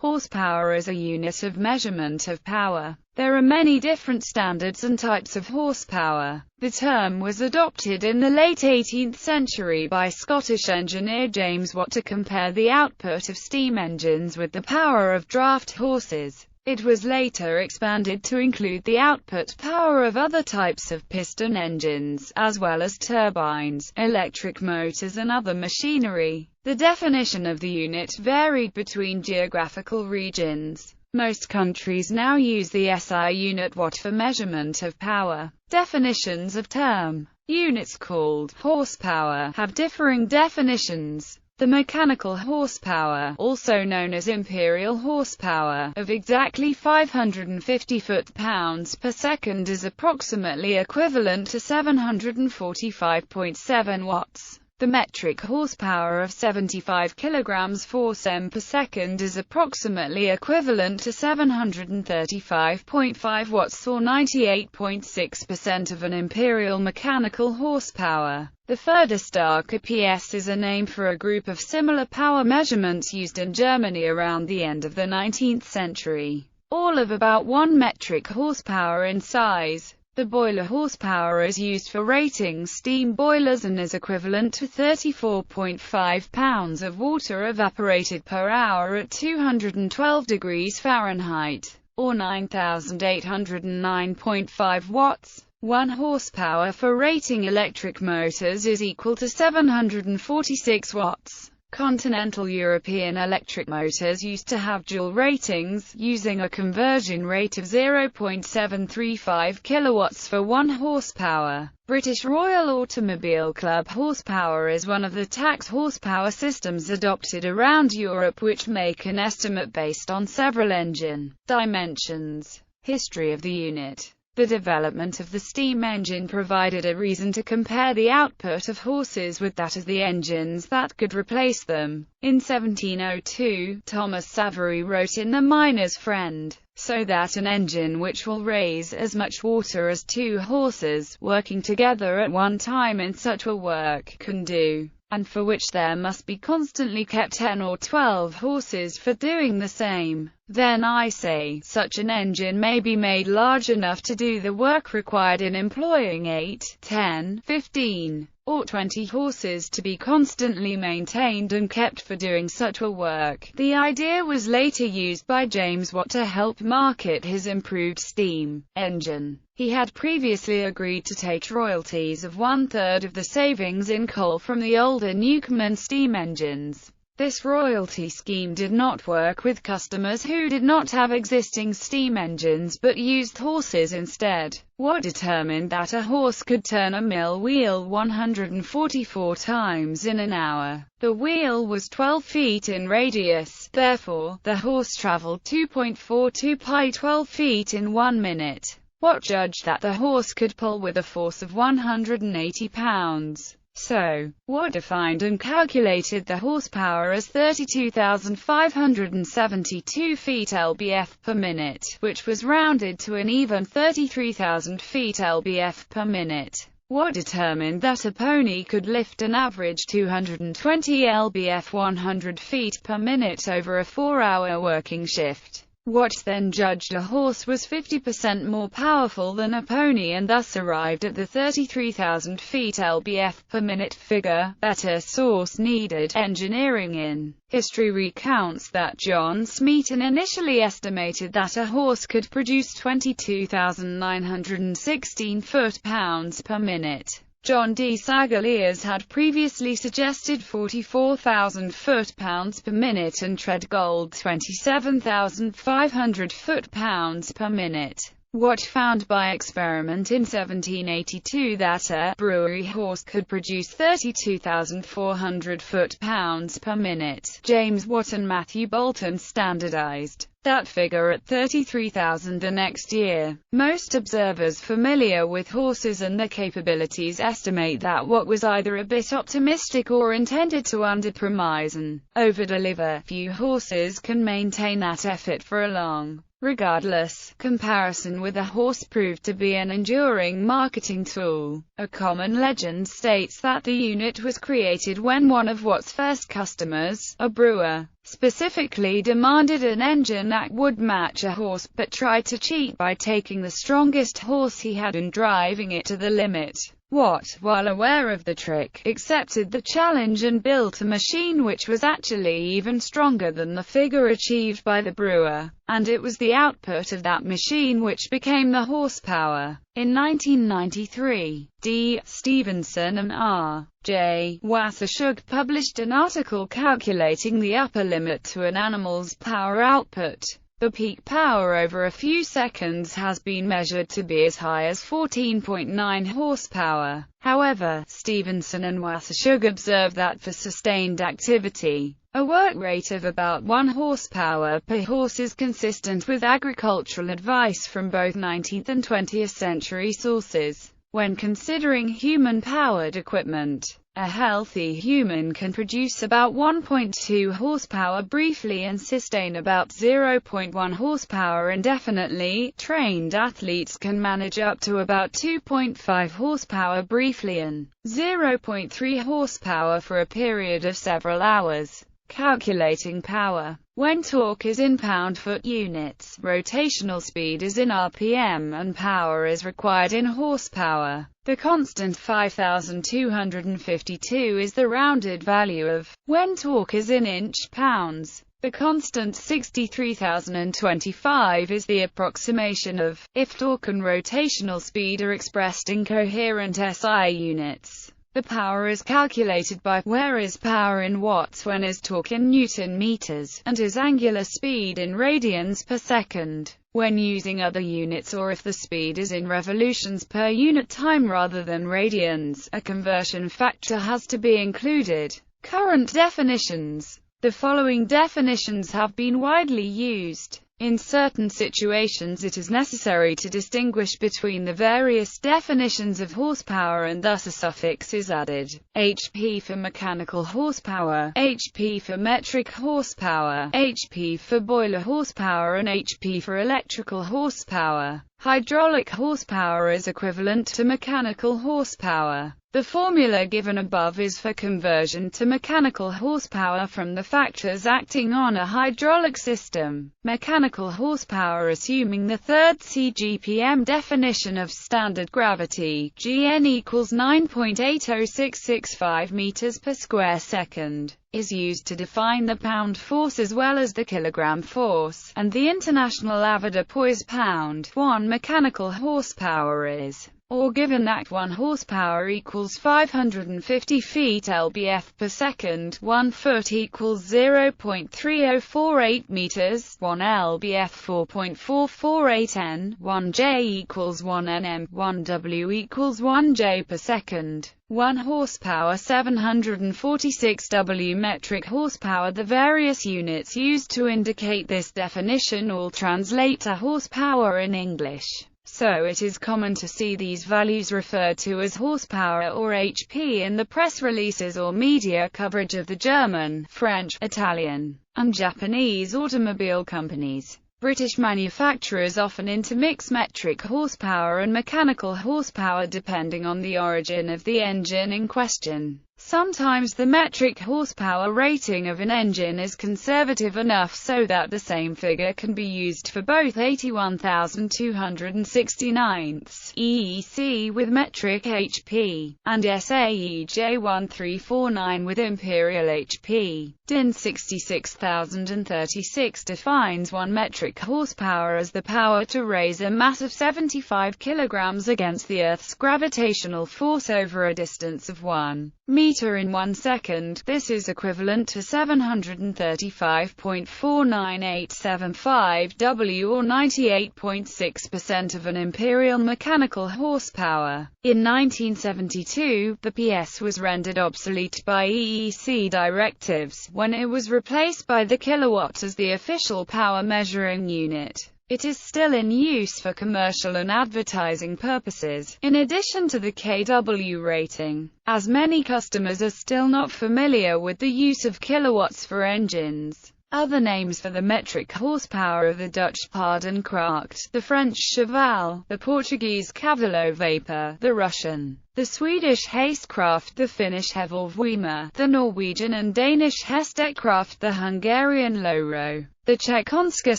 Horsepower is a unit of measurement of power. There are many different standards and types of horsepower. The term was adopted in the late 18th century by Scottish engineer James Watt to compare the output of steam engines with the power of draft horses. It was later expanded to include the output power of other types of piston engines, as well as turbines, electric motors and other machinery. The definition of the unit varied between geographical regions. Most countries now use the SI unit watt for measurement of power. Definitions of term units called horsepower have differing definitions. The mechanical horsepower, also known as imperial horsepower, of exactly 550 foot-pounds per second is approximately equivalent to 745.7 watts. The metric horsepower of 75 kilograms force m per second is approximately equivalent to 735.5 watts or 98.6% of an imperial mechanical horsepower. The Förderstarke PS is a name for a group of similar power measurements used in Germany around the end of the 19th century, all of about 1 metric horsepower in size. The boiler horsepower is used for rating steam boilers and is equivalent to 34.5 pounds of water evaporated per hour at 212 degrees Fahrenheit, or 9,809.5 watts. 1 horsepower for rating electric motors is equal to 746 watts. Continental European electric motors used to have dual ratings, using a conversion rate of 0.735 kilowatts for 1 horsepower. British Royal Automobile Club horsepower is one of the tax horsepower systems adopted around Europe which make an estimate based on several engine dimensions. History of the unit. The development of the steam engine provided a reason to compare the output of horses with that of the engines that could replace them. In 1702, Thomas Savery wrote in The Miner's Friend, "So that an engine which will raise as much water as 2 horses, working together at one time in such a work, can do, and for which there must be constantly kept 10 or 12 horses for doing the same. Then I say, such an engine may be made large enough to do the work required in employing 8, 10, 15, or 20 horses to be constantly maintained and kept for doing such a work." The idea was later used by James Watt to help market his improved steam engine. He had previously agreed to take royalties of 1/3 of the savings in coal from the older Newcomen steam engines. This royalty scheme did not work with customers who did not have existing steam engines but used horses instead. Watt determined that a horse could turn a mill wheel 144 times in an hour. The wheel was 12 feet in radius, therefore, the horse traveled 2.42 pi 12 feet in 1 minute. Watt judged that the horse could pull with a force of 180 pounds. So, Watt defined and calculated the horsepower as 32,572 feet lbf per minute, which was rounded to an even 33,000 feet lbf per minute. Watt determined that a pony could lift an average 220 lbf 100 feet per minute over a 4-hour working shift. Watt then judged a horse was 50% more powerful than a pony and thus arrived at the 33,000 feet lbf per minute figure. Better source needed. Engineering in history recounts that John Smeaton initially estimated that a horse could produce 22,916 foot-pounds per minute. John D. Sagaliers had previously suggested 44,000 foot-pounds per minute and Treadgold 27,500 foot-pounds per minute. Watt found by experiment in 1782 that a brewery horse could produce 32,400 foot-pounds per minute. James Watt and Matthew Boulton standardized that figure at 33,000 the next year. Most observers familiar with horses and their capabilities estimate that Watt was either a bit optimistic or intended to underpromise and overdeliver. Few horses can maintain that effort for a long Regardless, comparison with a horse proved to be an enduring marketing tool. A common legend states that the unit was created when one of Watt's first customers, a brewer, specifically demanded an engine that would match a horse, but tried to cheat by taking the strongest horse he had and driving it to the limit. Watt, while aware of the trick, accepted the challenge and built a machine which was actually even stronger than the figure achieved by the brewer, and it was the output of that machine which became the horsepower. In 1993, D. Stevenson and R. J. Wassershug published an article calculating the upper limit to an animal's power output. The peak power over a few seconds has been measured to be as high as 14.9 horsepower. However, Stevenson and Wassershug observed that for sustained activity, a work rate of about 1 horsepower per horse is consistent with agricultural advice from both 19th and 20th century sources. When considering human-powered equipment, a healthy human can produce about 1.2 horsepower briefly and sustain about 0.1 horsepower indefinitely. Trained athletes can manage up to about 2.5 horsepower briefly and 0.3 horsepower for a period of several hours. Calculating power. When torque is in pound-foot units, rotational speed is in RPM and power is required in horsepower. The constant 5,252 is the rounded value of when torque is in inch-pounds. The constant 63,025 is the approximation of if torque and rotational speed are expressed in coherent SI units. The power is calculated by where is power in watts, when is torque in Newton meters, and is angular speed in radians per second, when using other units, or if the speed is in revolutions per unit time rather than radians. A conversion factor has to be included. Current definitions. The following definitions have been widely used. In certain situations it is necessary to distinguish between the various definitions of horsepower, and thus a suffix is added. HP for mechanical horsepower, HP for metric horsepower, HP for boiler horsepower, and HP for electrical horsepower. Hydraulic horsepower is equivalent to mechanical horsepower. The formula given above is for conversion to mechanical horsepower from the factors acting on a hydraulic system. Mechanical horsepower, assuming the third CGPM definition of standard gravity, Gn equals 9.80665 meters per square second, is used to define the pound force as well as the kilogram force, and the international avoirdupois pound. 1 mechanical horsepower is, or given that 1 horsepower equals 550 feet lbf per second, 1 foot equals 0.3048 meters, 1 lbf 4.448 n, 1 j equals 1 nm, 1 w equals 1 j per second. 1 horsepower 746 W metric horsepower. The various units used to indicate this definition all translate to horsepower in English, so it is common to see these values referred to as horsepower or HP in the press releases or media coverage of the German, French, Italian, and Japanese automobile companies. British manufacturers often intermix metric horsepower and mechanical horsepower depending on the origin of the engine in question. Sometimes the metric horsepower rating of an engine is conservative enough so that the same figure can be used for both 81,269 EEC with metric HP, and SAE J1349 with imperial HP. DIN 66036 defines 1 metric horsepower as the power to raise a mass of 75 kilograms against the Earth's gravitational force over a distance of 1 meter in 1 second. This is equivalent to 735.49875 W or 98.6% of an imperial mechanical horsepower. In 1972, the PS was rendered obsolete by EEC directives, when it was replaced by the kilowatt as the official power measuring unit. It is still in use for commercial and advertising purposes, in addition to the kW rating, as many customers are still not familiar with the use of kilowatts for engines. Other names for the metric horsepower are the Dutch Paardenkracht, the French cheval, the Portuguese cavalo vapor, the Russian the Swedish Hästkraft, the Finnish Hävolvoima, the Norwegian and Danish Hästkraft, the Hungarian Loro, the Czech Konska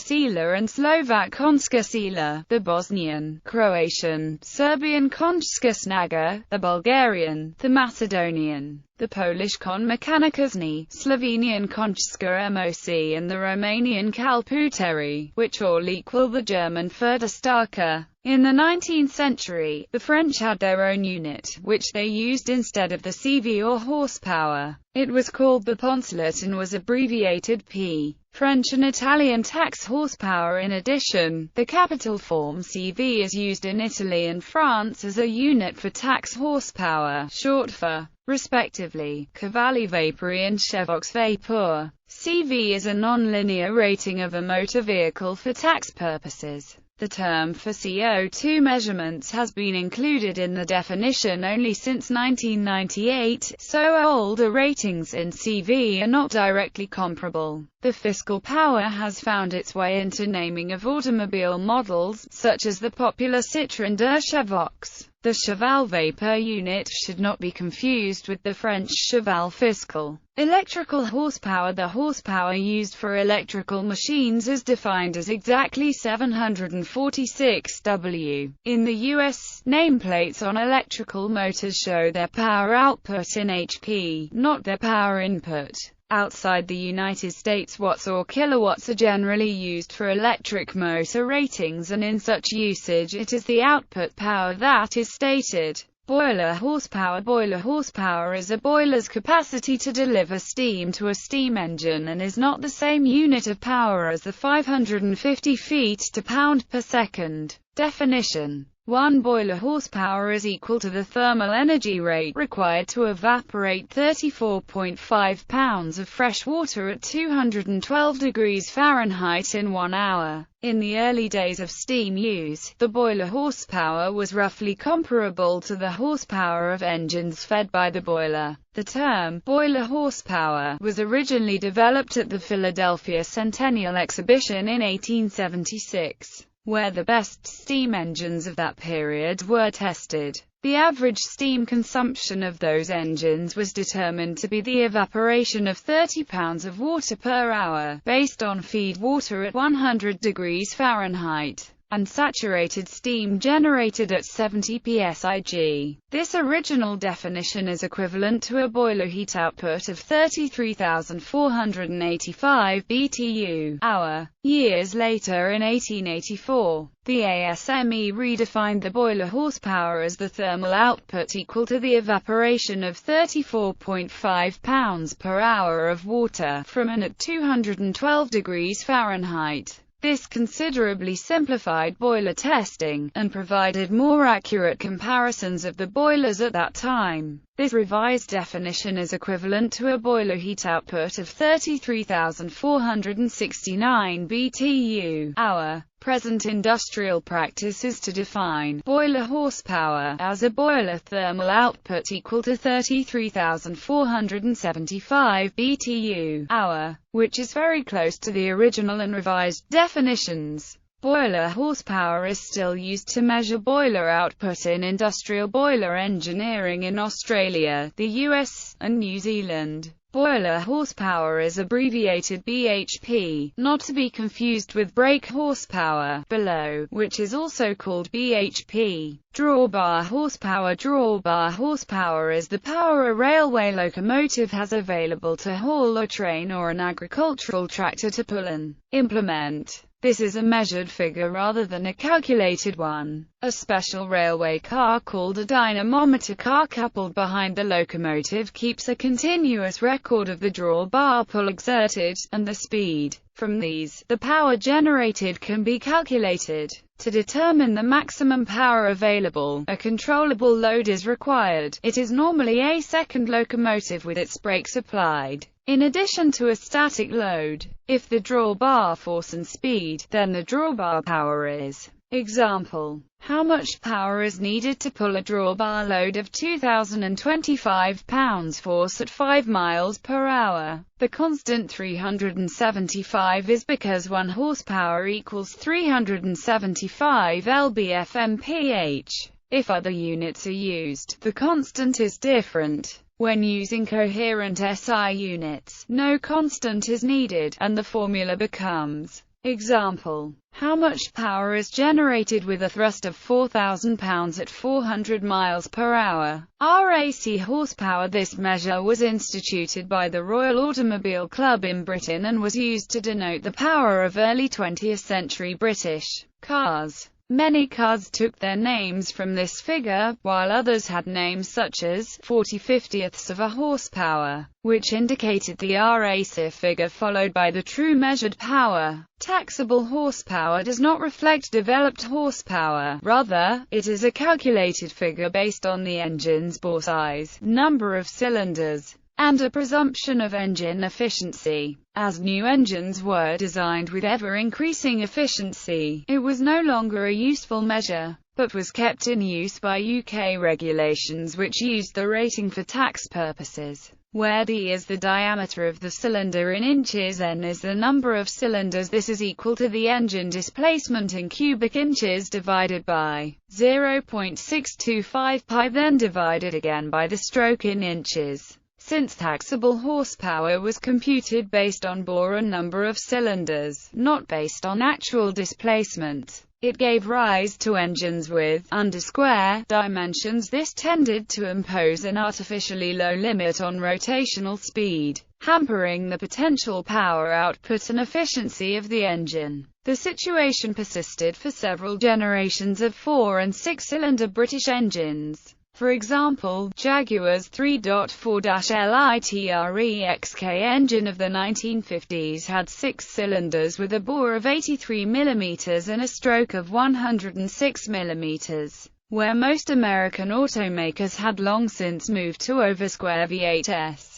Sila and Slovak Konska Sila, the Bosnian, Croatian, Serbian Konjska Snaga, the Bulgarian, the Macedonian, the Polish Kon Mechaniczny, Slovenian Konjska Moc and the Romanian Kalputeri, which all equal the German Förderstärke. In the 19th century, the French had their own unit, which they used instead of the CV or horsepower. It was called the poncelet and was abbreviated P. French and Italian tax horsepower. In addition, the capital form CV is used in Italy and France as a unit for tax horsepower, short for, respectively, cavalli vapori and chevaux vapor. CV is a non-linear rating of a motor vehicle for tax purposes. The term for CO2 measurements has been included in the definition only since 1998, so older ratings in CV are not directly comparable. The fiscal power has found its way into naming of automobile models, such as the popular Citroën de Chevaux. The cheval vapor unit should not be confused with the French cheval fiscal. Electrical horsepower. The horsepower used for electrical machines is defined as exactly 746 W. In the US, nameplates on electrical motors show their power output in HP, not their power input. Outside the United States, watts or kilowatts are generally used for electric motor ratings, and in such usage it is the output power that is stated. Boiler horsepower. Boiler horsepower is a boiler's capacity to deliver steam to a steam engine and is not the same unit of power as the 550 feet to pound per second. Definition: 1 boiler horsepower is equal to the thermal energy rate required to evaporate 34.5 pounds of fresh water at 212 degrees Fahrenheit in 1 hour. In the early days of steam use, the boiler horsepower was roughly comparable to the horsepower of engines fed by the boiler. The term boiler horsepower was originally developed at the Philadelphia Centennial Exhibition in 1876. Where the best steam engines of that period were tested. The average steam consumption of those engines was determined to be the evaporation of 30 pounds of water per hour, based on feed water at 100 degrees Fahrenheit, and saturated steam generated at 70 psig. This original definition is equivalent to a boiler heat output of 33,485 BTU/hour. Years later, in 1884, the ASME redefined the boiler horsepower as the thermal output equal to the evaporation of 34.5 pounds per hour of water from an at 212 degrees Fahrenheit. This considerably simplified boiler testing, and provided more accurate comparisons of the boilers at that time. This revised definition is equivalent to a boiler heat output of 33,469 BTU/hour. Present industrial practice is to define boiler horsepower as a boiler thermal output equal to 33,475 BTU/hour, which is very close to the original and revised definitions. Boiler horsepower is still used to measure boiler output in industrial boiler engineering in Australia, the US, and New Zealand. Boiler horsepower is abbreviated BHP, not to be confused with brake horsepower, below, which is also called BHP. Drawbar horsepower. Drawbar horsepower is the power a railway locomotive has available to haul a train or an agricultural tractor to pull an implement. This is a measured figure rather than a calculated one. A special railway car called a dynamometer car coupled behind the locomotive keeps a continuous record of the drawbar pull exerted, and the speed. From these, the power generated can be calculated. To determine the maximum power available, a controllable load is required. It is normally a second locomotive with its brakes applied, in addition to a static load. If the drawbar force and speed, then the drawbar power is. Example: how much power is needed to pull a drawbar load of 2,025 pounds force at 5 miles per hour? The constant 375 is because 1 horsepower equals 375 lb/mph. If other units are used, the constant is different. When using coherent SI units, no constant is needed, and the formula becomes: example, how much power is generated with a thrust of 4,000 pounds at 400 miles per hour? Rac horsepower. This measure was instituted by the Royal Automobile Club in Britain and was used to denote the power of early 20th century British cars. Many cars took their names from this figure, while others had names such as 40/50ths of a horsepower, which indicated the RAC figure followed by the true measured power. Taxable horsepower does not reflect developed horsepower, rather, it is a calculated figure based on the engine's bore size, number of cylinders, and a presumption of engine efficiency. As new engines were designed with ever-increasing efficiency, it was no longer a useful measure, but was kept in use by UK regulations which used the rating for tax purposes, where d is the diameter of the cylinder in inches, n is the number of cylinders. This is equal to the engine displacement in cubic inches divided by 0.625 pi, then divided again by the stroke in inches. Since taxable horsepower was computed based on bore and number of cylinders, not based on actual displacement, it gave rise to engines with underscore dimensions. This tended to impose an artificially low limit on rotational speed, hampering the potential power output and efficiency of the engine. The situation persisted for several generations of 4- and 6-cylinder British engines. For example, Jaguar's 3.4-litre engine of the 1950s had 6 cylinders with a bore of 83 mm and a stroke of 106 mm, where most American automakers had long since moved to over V8s.